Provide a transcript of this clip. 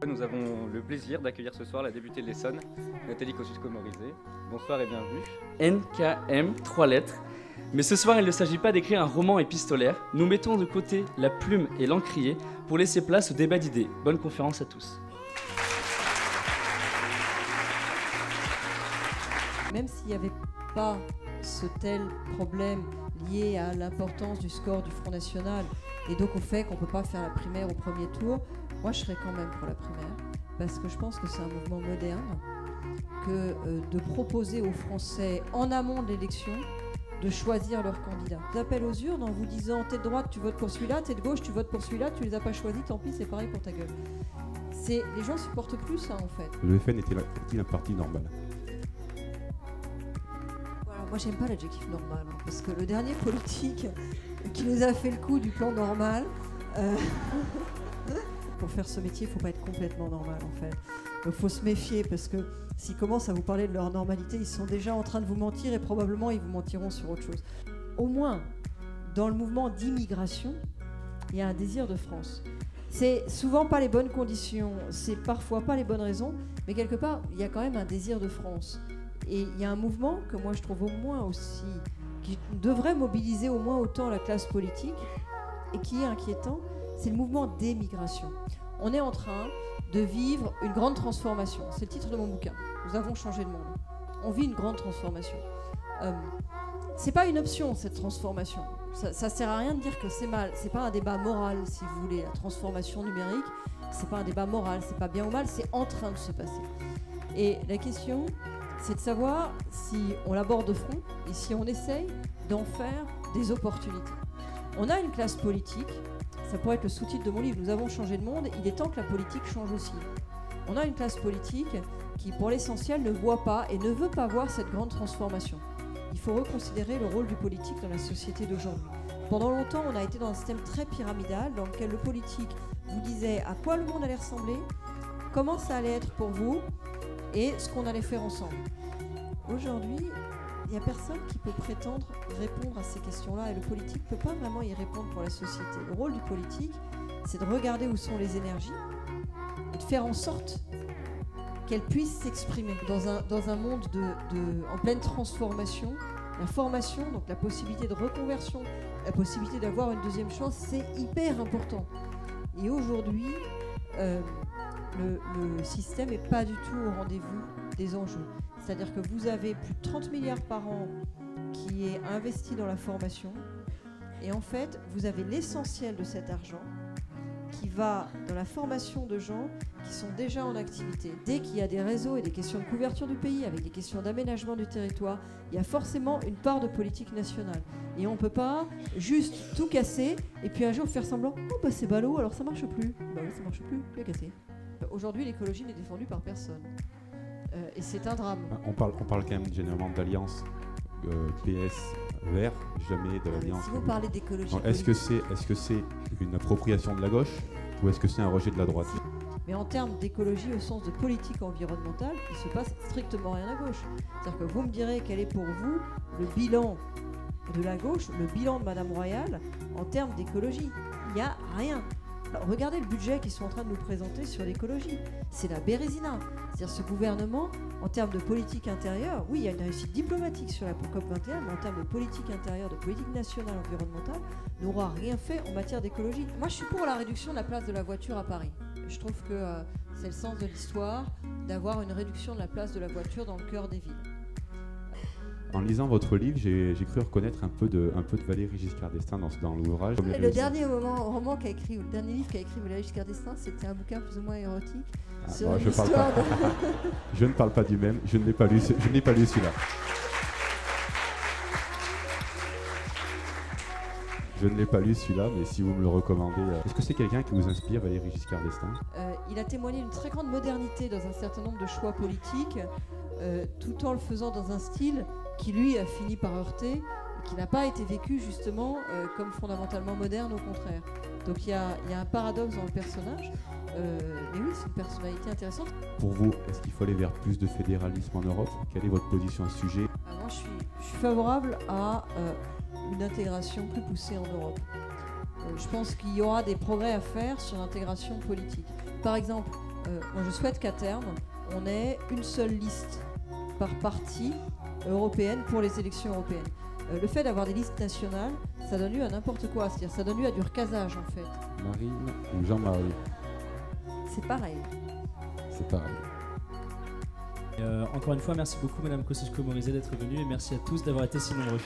Nous avons le plaisir d'accueillir ce soir la députée de l'Essonne, Nathalie Kosciusko-Morizet. Bonsoir et bienvenue. NKM, 3 lettres. Mais ce soir, il ne s'agit pas d'écrire un roman épistolaire. Nous mettons de côté la plume et l'encrier pour laisser place au débat d'idées. Bonne conférence à tous. Même s'il n'y avait pas ce tel problème lié à l'importance du score du Front National et donc au fait qu'on ne peut pas faire la primaire au premier tour, moi je serais quand même pour la primaire parce que je pense que c'est un mouvement moderne que de proposer aux Français en amont de l'élection de choisir leur candidat. Ils appellent aux urnes en vous disant t'es de droite, tu votes pour celui-là, t'es de gauche, tu votes pour celui-là, tu les as pas choisis, tant pis, c'est pareil pour ta gueule. Les gens supportent plus ça en fait. Le FN était-il un parti normal ? Moi, j'aime pas l'adjectif normal, hein, parce que le dernier politique qui nous a fait le coup du plan normal, pour faire ce métier, il faut pas être complètement normal, en fait. Donc, faut se méfier, parce que s'ils commencent à vous parler de leur normalité, ils sont déjà en train de vous mentir, et probablement, ils vous mentiront sur autre chose. Au moins, dans le mouvement d'immigration, il y a un désir de France. C'est souvent pas les bonnes conditions, c'est parfois pas les bonnes raisons, mais quelque part, il y a quand même un désir de France. Et il y a un mouvement que moi je trouve au moins aussi, qui devrait mobiliser au moins autant la classe politique et qui est inquiétant, c'est le mouvement d'émigration. On est en train de vivre une grande transformation. C'est le titre de mon bouquin. Nous avons changé de monde. On vit une grande transformation. C'est pas une option cette transformation. Ça sert à rien de dire que c'est mal. C'est pas un débat moral si vous voulez. La transformation numérique, c'est pas un débat moral. C'est pas bien ou mal. C'est en train de se passer. Et la question, c'est de savoir si on l'aborde de front et si on essaye d'en faire des opportunités. On a une classe politique, ça pourrait être le sous-titre de mon livre, nous avons changé de monde, il est temps que la politique change aussi. On a une classe politique qui, pour l'essentiel, ne voit pas et ne veut pas voir cette grande transformation. Il faut reconsidérer le rôle du politique dans la société d'aujourd'hui. Pendant longtemps, on a été dans un système très pyramidal dans lequel le politique vous disait à quoi le monde allait ressembler, comment ça allait être pour vous, et ce qu'on allait faire ensemble. Aujourd'hui, il n'y a personne qui peut prétendre répondre à ces questions-là et le politique ne peut pas vraiment y répondre pour la société. Le rôle du politique, c'est de regarder où sont les énergies et de faire en sorte qu'elles puissent s'exprimer. Dans un monde en pleine transformation, la formation, donc la possibilité de reconversion, la possibilité d'avoir une deuxième chance, c'est hyper important. Et aujourd'hui, le système n'est pas du tout au rendez-vous des enjeux. C'est-à-dire que vous avez plus de 30 milliards par an qui est investi dans la formation et en fait, vous avez l'essentiel de cet argent qui va dans la formation de gens qui sont déjà en activité. Dès qu'il y a des réseaux et des questions de couverture du pays, avec des questions d'aménagement du territoire, il y a forcément une part de politique nationale. Et on ne peut pas juste tout casser et puis un jour faire semblant « Oh bah c'est ballot, alors ça marche plus ». Bah oui, ça marche plus, plus à casser. Aujourd'hui, l'écologie n'est défendue par personne. Et c'est un drame. On parle quand même généralement d'alliance PS vert, jamais de l'alliance. Si vous parlez d'écologie, est-ce que c'est une appropriation de la gauche ou est-ce que c'est un rejet de la droite ? Mais en termes d'écologie au sens de politique environnementale, il ne se passe strictement rien à gauche. C'est-à-dire que vous me direz quel est pour vous le bilan de la gauche, le bilan de Madame Royal en termes d'écologie. Il n'y a rien. Alors, regardez le budget qu'ils sont en train de nous présenter sur l'écologie. C'est la bérésina. C'est-à-dire ce gouvernement, en termes de politique intérieure, oui, il y a une réussite diplomatique sur la COP21, mais en termes de politique intérieure, de politique nationale environnementale, n'aura rien fait en matière d'écologie. Moi, je suis pour la réduction de la place de la voiture à Paris. Je trouve que c'est le sens de l'histoire d'avoir une réduction de la place de la voiture dans le cœur des villes. En lisant votre livre, j'ai cru reconnaître un peu de Valéry Giscard d'Estaing dans l'ouvrage. Le dernier roman qu'a écrit, ou le dernier livre qu'a écrit Valéry Giscard d'Estaing, c'était un bouquin plus ou moins érotique. Sur l'histoire je ne parle pas du même, je ne l'ai pas lu celui-là. Je ne l'ai pas lu celui-là, mais si vous me le recommandez... Est-ce que c'est quelqu'un qui vous inspire, Valéry Giscard d'Estaing ? Il a témoigné d'une très grande modernité dans un certain nombre de choix politiques, tout en le faisant dans un style qui, lui, a fini par heurter, et qui n'a pas été vécu, justement, comme fondamentalement moderne, au contraire. Donc il y a un paradoxe dans le personnage, mais oui, c'est une personnalité intéressante. Pour vous, est-ce qu'il faut aller vers plus de fédéralisme en Europe ? Quelle est votre position à ce sujet ? Moi, je suis favorable à une intégration plus poussée en Europe. Je pense qu'il y aura des progrès à faire sur l'intégration politique. Par exemple, moi je souhaite qu'à terme, on ait une seule liste par parti européenne pour les élections européennes. Le fait d'avoir des listes nationales, ça donne lieu à n'importe quoi, c'est-à-dire ça donne lieu à du recasage en fait. Marine ou Jean-Marie? C'est pareil. C'est pareil. Encore une fois, merci beaucoup Madame Kosciusko-Morizet d'être venue et merci à tous d'avoir été si nombreux.